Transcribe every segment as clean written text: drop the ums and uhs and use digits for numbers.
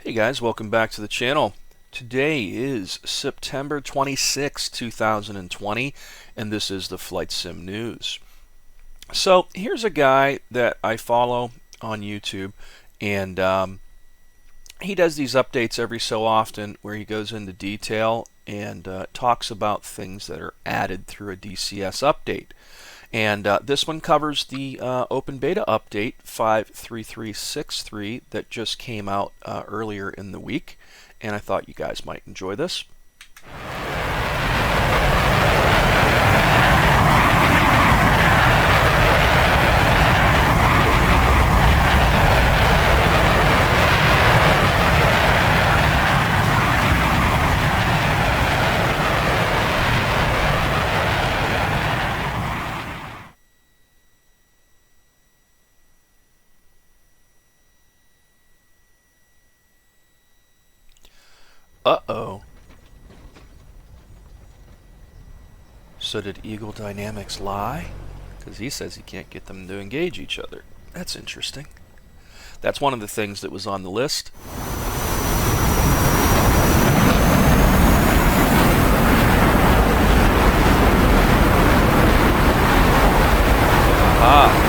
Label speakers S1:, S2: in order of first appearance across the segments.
S1: Hey guys, welcome back to the channel. Today is September 26, 2020, and this is the Flight Sim News. So here's a guy that I follow on YouTube, and he does these updates every so often where he goes into detail and talks about things that are added through a DCS update. And this one covers the open beta update 53363 that just came out earlier in the week, and I thought you guys might enjoy this. Uh-oh. So did Eagle Dynamics lie? Because he says he can't get them to engage each other. That's interesting. That's one of the things that was on the list. Ah.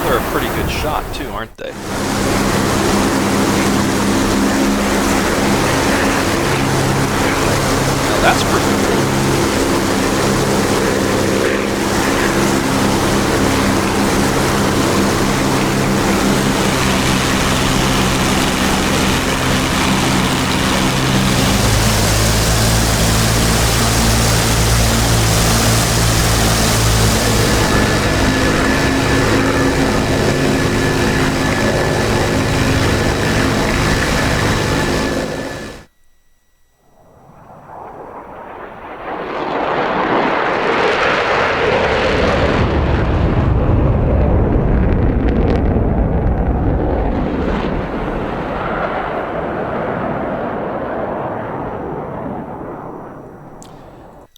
S1: They're a pretty good shot too, aren't they? Now that's pretty cool.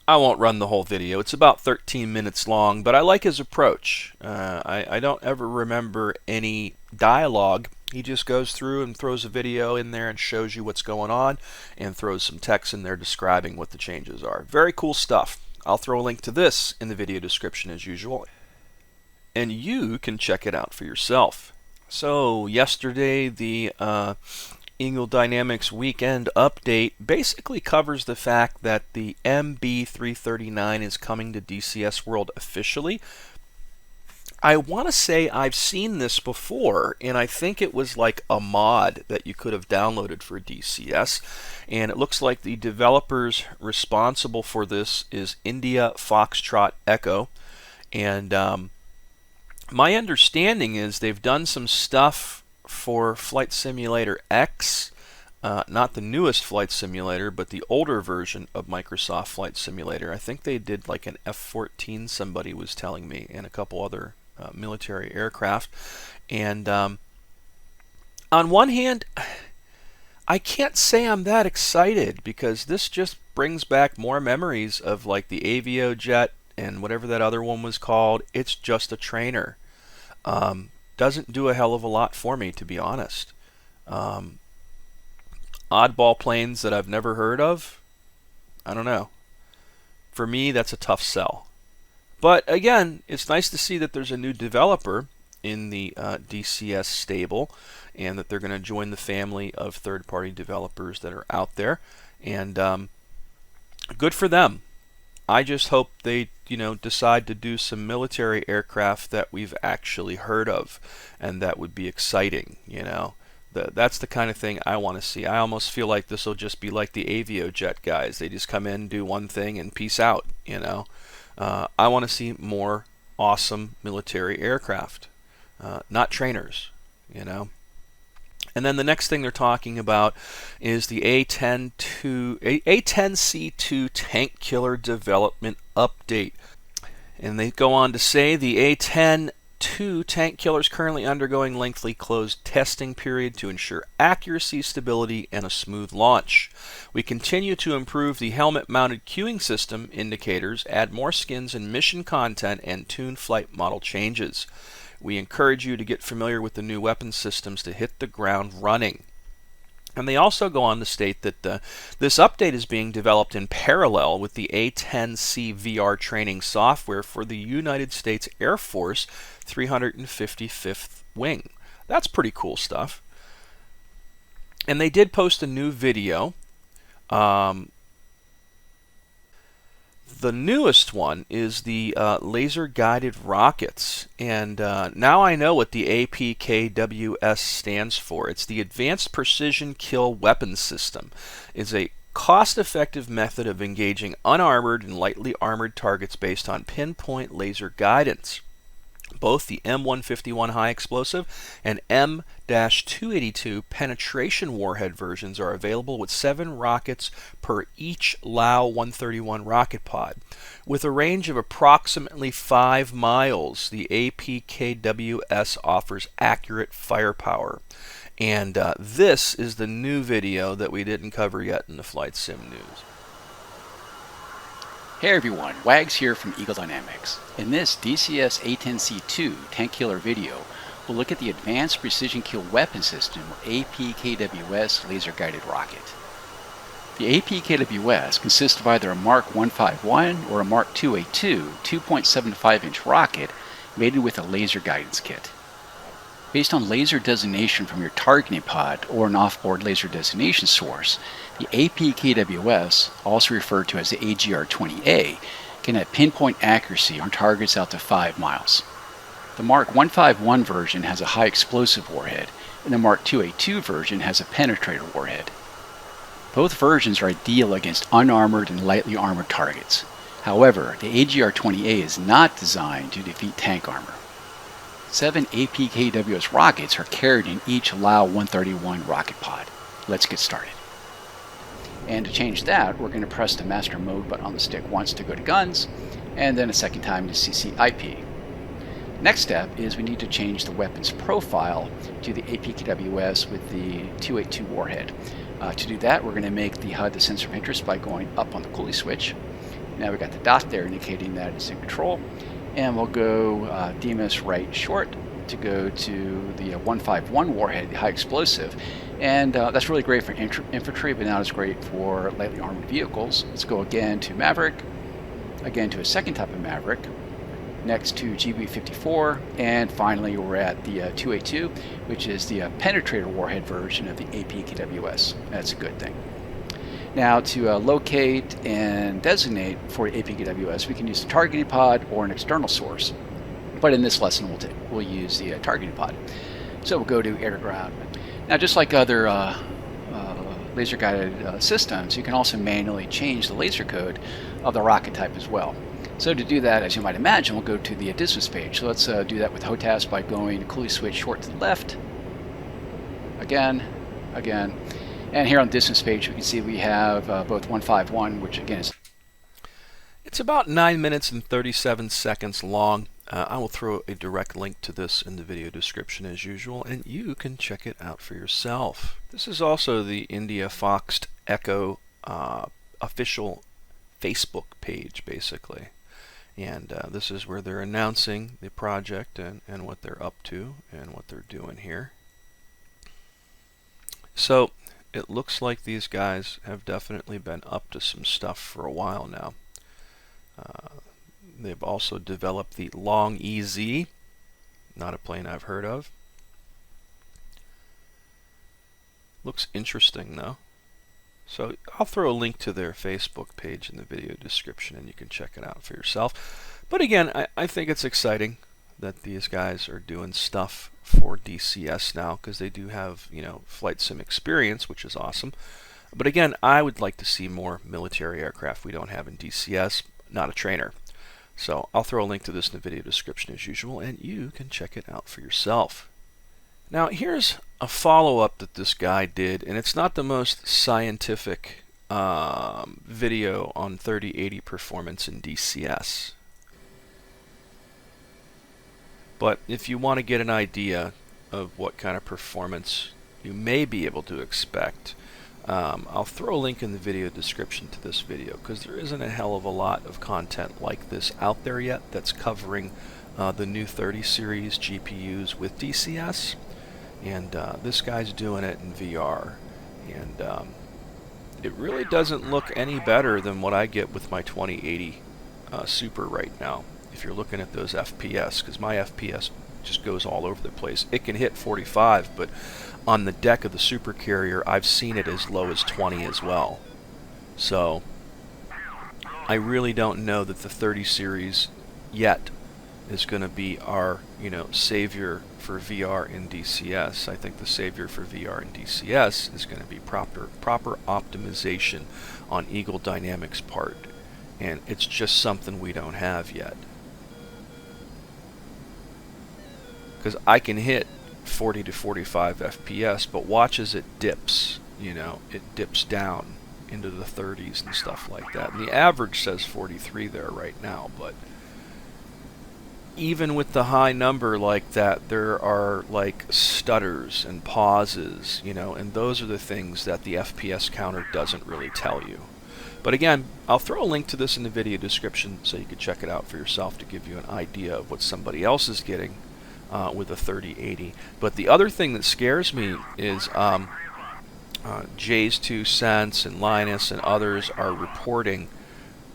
S1: I won't run the whole video. It's about 13 minutes long, but I like his approach. I don't ever remember any dialogue. He just goes through and throws a video in there and shows you what's going on and throws some text in there describing what the changes are. Very cool stuff. I'll throw a link to this in the video description as usual, and you can check it out for yourself. So yesterday, the Eagle Dynamics Weekend update basically covers the fact that the MB339 is coming to DCS World officially. I want to say I've seen this before, and I think it was like a mod that you could have downloaded for DCS, and it looks like the developers responsible for this is India Foxtrot Echo, and my understanding is they've done some stuff for Flight Simulator X, not the newest Flight Simulator, but the older version of Microsoft Flight Simulator. I think they did like an F-14, somebody was telling me, and a couple other military aircraft. And on one hand, I can't say I'm that excited because this just brings back more memories of like the Avio jet and whatever that other one was called. It's just a trainer. Doesn't do a hell of a lot for me, to be honest. Oddball planes that I've never heard of, I don't know. For me, that's a tough sell. But again, it's nice to see that there's a new developer in the DCS stable, and that they're going to join the family of third-party developers that are out there. And good for them. I just hope they, decide to do some military aircraft that we've actually heard of, and that would be exciting, That's the kind of thing I want to see. I almost feel like this will just be like the Avio jet guys. They just come in, do one thing, and peace out, I want to see more awesome military aircraft, not trainers, And then the next thing they're talking about is the A10C2 tank killer development update. And they go on to say the A10-2 2 tank killer is currently undergoing lengthy closed testing period to ensure accuracy, stability, and a smooth launch. We continue to improve the helmet-mounted queuing system indicators, add more skins and mission content, and tune flight model changes. We encourage you to get familiar with the new weapon systems to hit the ground running. And they also go on to state that this update is being developed in parallel with the A-10C VR training software for the United States Air Force 355th Wing. That's pretty cool stuff. And they did post a new video. The newest one is the laser-guided rockets, and now I know what the APKWS stands for. It's the Advanced Precision Kill Weapons System. It's a cost-effective method of engaging unarmored and lightly armored targets based on pinpoint laser guidance. Both the M151 high explosive and M-282 penetration warhead versions are available with 7 rockets per each LAU-131 rocket pod. With a range of approximately 5 miles, the APKWS offers accurate firepower. And this is the new video that we didn't cover yet in the Flight Sim News.
S2: Hey everyone, Wags here from Eagle Dynamics. In this DCS A-10C2 tank killer video, we'll look at the Advanced Precision Kill Weapon System, or APKWS laser-guided rocket. The APKWS consists of either a Mark 151 or a Mark 282 2.75-inch rocket mated with a laser guidance kit. Based on laser designation from your targeting pod or an off-board laser designation source, the APKWS, also referred to as the AGR-20A, can have pinpoint accuracy on targets out to 5 miles. The Mark 151 version has a high explosive warhead, and the Mark 282 version has a penetrator warhead. Both versions are ideal against unarmored and lightly armored targets. However, the AGR-20A is not designed to defeat tank armor. 7 APKWS rockets are carried in each LAU-131 rocket pod. Let's get started. And to change that, we're going to press the master mode button on the stick once to go to guns, and then a second time to CCIP. Next step is we need to change the weapon's profile to the APKWS with the 282 warhead. To do that, we're going to make the HUD the sensor of interest by going up on the coolie switch. Now we've got the dot there indicating that it's in control. And we'll go DMS right short to go to the 151 warhead, the high explosive. And that's really great for infantry, but not as great for lightly armored vehicles. Let's go again to Maverick, again to a second type of Maverick, next to GB54, and finally we're at the 282, which is the penetrator warhead version of the APKWS. That's a good thing. Now to locate and designate for APKWS, we can use a targeting pod or an external source. But in this lesson, we'll use the targeting pod. So we'll go to air to ground. Now just like other laser-guided systems, you can also manually change the laser code of the rocket type as well. So to do that, as you might imagine, we'll go to the distance page. So let's do that with HOTAS by going to coolie switch short to the left. Again. And here on the distance page, we can see we have both 151, which again is...
S1: It's about 9 minutes and 37 seconds long. I will throw a direct link to this in the video description as usual, and you can check it out for yourself. This is also the India Foxed Echo official Facebook page, basically. And this is where they're announcing the project and what they're up to and what they're doing here. So it looks like these guys have definitely been up to some stuff for a while now. They've also developed the Long EZ, not a plane I've heard of. Looks interesting though. So I'll throw a link to their Facebook page in the video description and you can check it out for yourself. But again, I think it's exciting that these guys are doing stuff for DCS now, because they do have, flight sim experience, which is awesome. But again, I would like to see more military aircraft we don't have in DCS, not a trainer. So I'll throw a link to this in the video description as usual, and you can check it out for yourself. Now here's a follow-up that this guy did, and it's not the most scientific video on 3080 performance in DCS. But if you want to get an idea of what kind of performance you may be able to expect, I'll throw a link in the video description to this video, because there isn't a hell of a lot of content like this out there yet that's covering the new 30 series GPUs with DCS, and this guy's doing it in VR, and it really doesn't look any better than what I get with my 2080 Super right now, if you're looking at those FPS, because my FPS just goes all over the place. It can hit 45, but on the deck of the Super Carrier, I've seen it as low as 20 as well. So I really don't know that the 30 series yet is going to be our, savior for VR in DCS. I think the savior for VR in DCS is going to be proper optimization on Eagle Dynamics' part, and it's just something we don't have yet. Because I can hit 40 to 45 FPS, but watch as it dips. It dips down into the 30s and stuff like that. And the average says 43 there right now, but even with the high number like that, there are like stutters and pauses, and those are the things that the FPS counter doesn't really tell you. But again, I'll throw a link to this in the video description so you can check it out for yourself to give you an idea of what somebody else is getting with a 3080. But the other thing that scares me is Jay's 2 Cents and Linus and others are reporting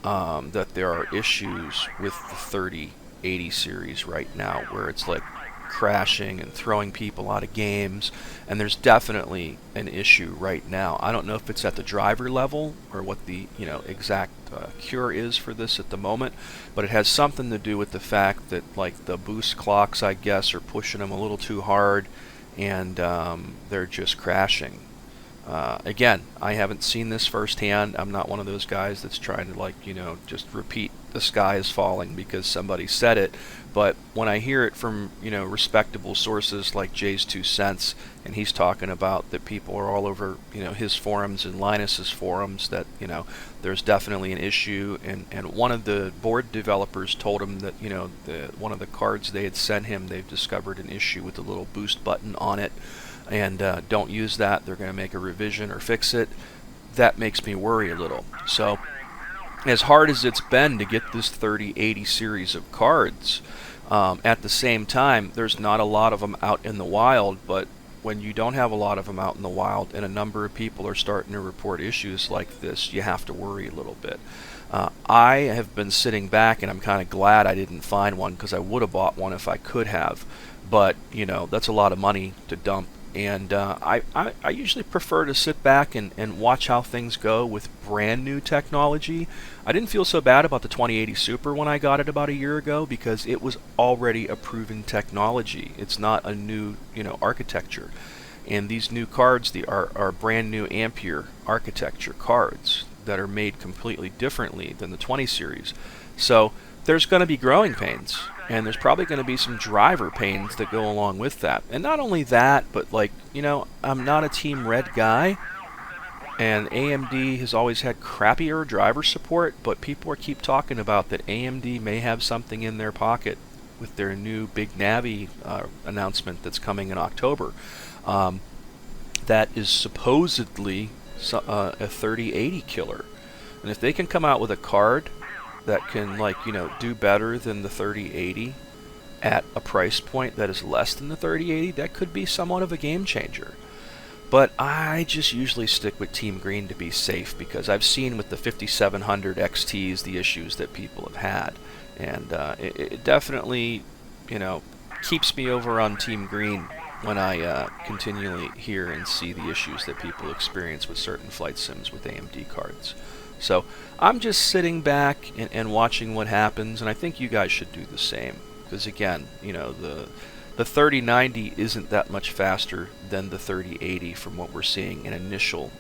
S1: that there are issues with the 3080 series right now, where it's like crashing and throwing people out of games, and there's definitely an issue right now. I don't know if it's at the driver level or what the exact cure is for this at the moment, but it has something to do with the fact that like the boost clocks, I guess, are pushing them a little too hard, and they're just crashing. Again, I haven't seen this firsthand. I'm not one of those guys that's trying to just repeat the sky is falling because somebody said it. But when I hear it from respectable sources like Jay's 2 Cents, and he's talking about that people are all over his forums and Linus's forums, that there's definitely an issue, and one of the board developers told him that one of the cards they had sent him, they've discovered an issue with the little boost button on it, and don't use that. They're going to make a revision or fix it. That makes me worry a little. So as hard as it's been to get this 3080 series of cards, at the same time, there's not a lot of them out in the wild. But when you don't have a lot of them out in the wild and a number of people are starting to report issues like this, you have to worry a little bit. I have been sitting back, and I'm kind of glad I didn't find one, because I would have bought one if I could have. But that's a lot of money to dump. And I usually prefer to sit back and watch how things go with brand new technology. I didn't feel so bad about the 2080 Super when I got it about a year ago, because it was already a proven technology. It's not a new architecture. And these new cards are brand new Ampere architecture cards that are made completely differently than the 20 series. So there's going to be growing pains, and there's probably going to be some driver pains that go along with that. And not only that, but I'm not a Team Red guy, and AMD has always had crappier driver support, but people keep talking about that AMD may have something in their pocket with their new big Navi announcement that's coming in October. That is supposedly a 3080 killer. And if they can come out with a card that can do better than the 3080 at a price point that is less than the 3080, that could be somewhat of a game changer. But I just usually stick with Team Green to be safe, because I've seen with the 5700 XTs the issues that people have had, and it definitely keeps me over on Team Green when I continually hear and see the issues that people experience with certain flight sims with AMD cards. So I'm just sitting back and watching what happens, and I think you guys should do the same, because again, the 3090 isn't that much faster than the 3080 from what we're seeing in initial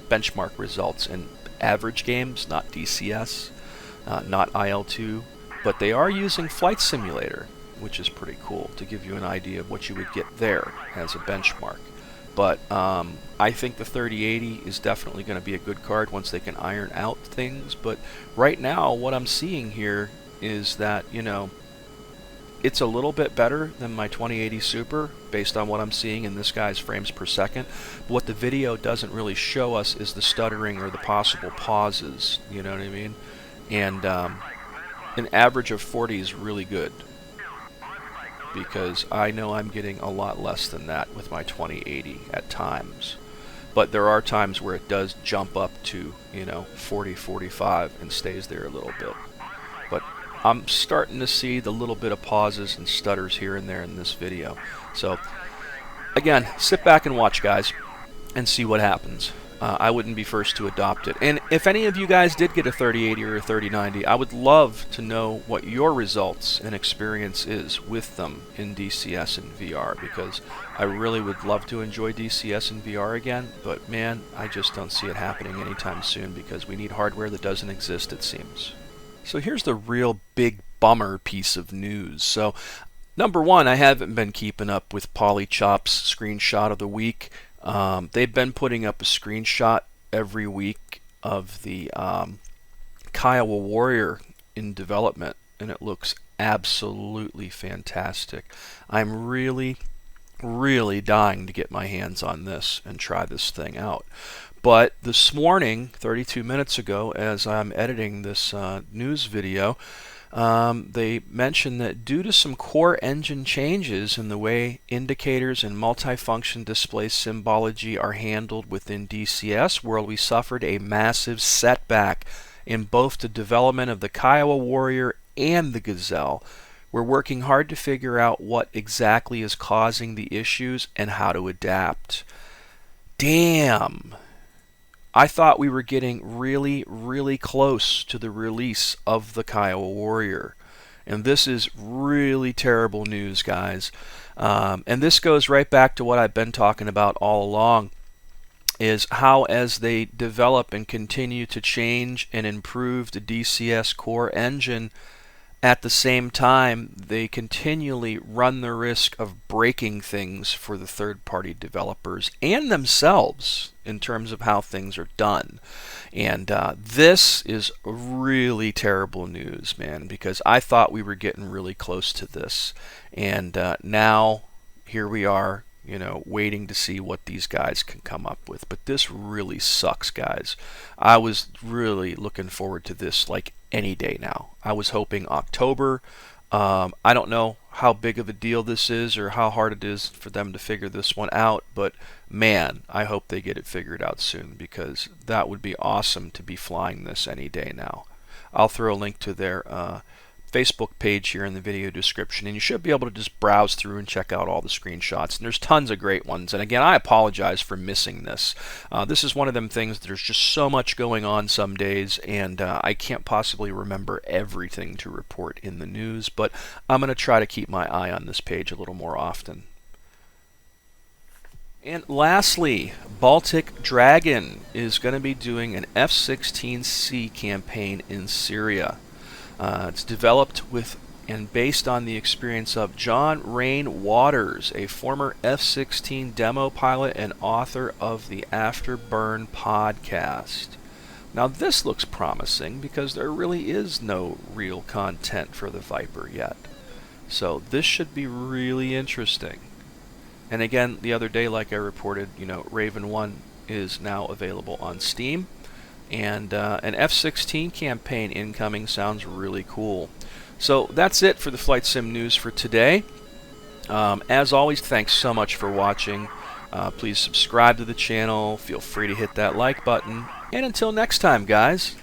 S1: benchmark results in average games, not DCS, not IL2, but they are using Flight Simulator, which is pretty cool, to give you an idea of what you would get there as a benchmark. But I think the 3080 is definitely going to be a good card once they can iron out things. But right now, what I'm seeing here is that, it's a little bit better than my 2080 Super based on what I'm seeing in this guy's frames per second. But what the video doesn't really show us is the stuttering or the possible pauses, you know what I mean? And an average of 40 is really good, because I know I'm getting a lot less than that with my 2080 at times. But there are times where it does jump up to, 40, 45 and stays there a little bit. But I'm starting to see the little bit of pauses and stutters here and there in this video. So again, sit back and watch, guys, and see what happens. I wouldn't be first to adopt it. And if any of you guys did get a 3080 or a 3090, I would love to know what your results and experience is with them in DCS and VR, because I really would love to enjoy DCS and VR again, but man, I just don't see it happening anytime soon, because we need hardware that doesn't exist, it seems. So here's the real big bummer piece of news. So number one, I haven't been keeping up with Polychop's screenshot of the week. They've been putting up a screenshot every week of the Kiowa Warrior in development, and it looks absolutely fantastic. I'm really dying to get my hands on this and try this thing out. But this morning, 32 minutes ago, as I'm editing this news video, they mentioned that due to some core engine changes in the way indicators and multifunction display symbology are handled within DCS World, we suffered a massive setback in both the development of the Kiowa Warrior and the Gazelle. We're working hard to figure out what exactly is causing the issues and how to adapt. Damn! I thought we were getting really close to the release of the Kiowa Warrior. And this is really terrible news, guys. And this goes right back to what I've been talking about all along, is how as they develop and continue to change and improve the DCS core engine, at the same time, they continually run the risk of breaking things for the third-party developers and themselves in terms of how things are done. And this is really terrible news, man, because I thought we were getting really close to this. And now, here we are, waiting to see what these guys can come up with. But this really sucks, guys. I was really looking forward to this like any day now. I was hoping October. I don't know how big of a deal this is or how hard it is for them to figure this one out, but man, I hope they get it figured out soon, because that would be awesome to be flying this any day now. I'll throw a link to their Facebook page here in the video description, and you should be able to just browse through and check out all the screenshots, and there's tons of great ones. And again, I apologize for missing this. This is one of them things, there's just so much going on some days, and I can't possibly remember everything to report in the news, but I'm going to try to keep my eye on this page a little more often. And lastly, Baltic Dragon is going to be doing an F-16C campaign in Syria. It's developed with and based on the experience of John Rain Waters, a former F-16 demo pilot and author of the Afterburn podcast. Now this looks promising, because there really is no real content for the Viper yet. So this should be really interesting. And again, the other day, like I reported, Raven 1 is now available on Steam. And an F-16 campaign incoming sounds really cool. So that's it for the Flight Sim news for today. As always, thanks so much for watching. Please subscribe to the channel. Feel free to hit that like button. And until next time, guys,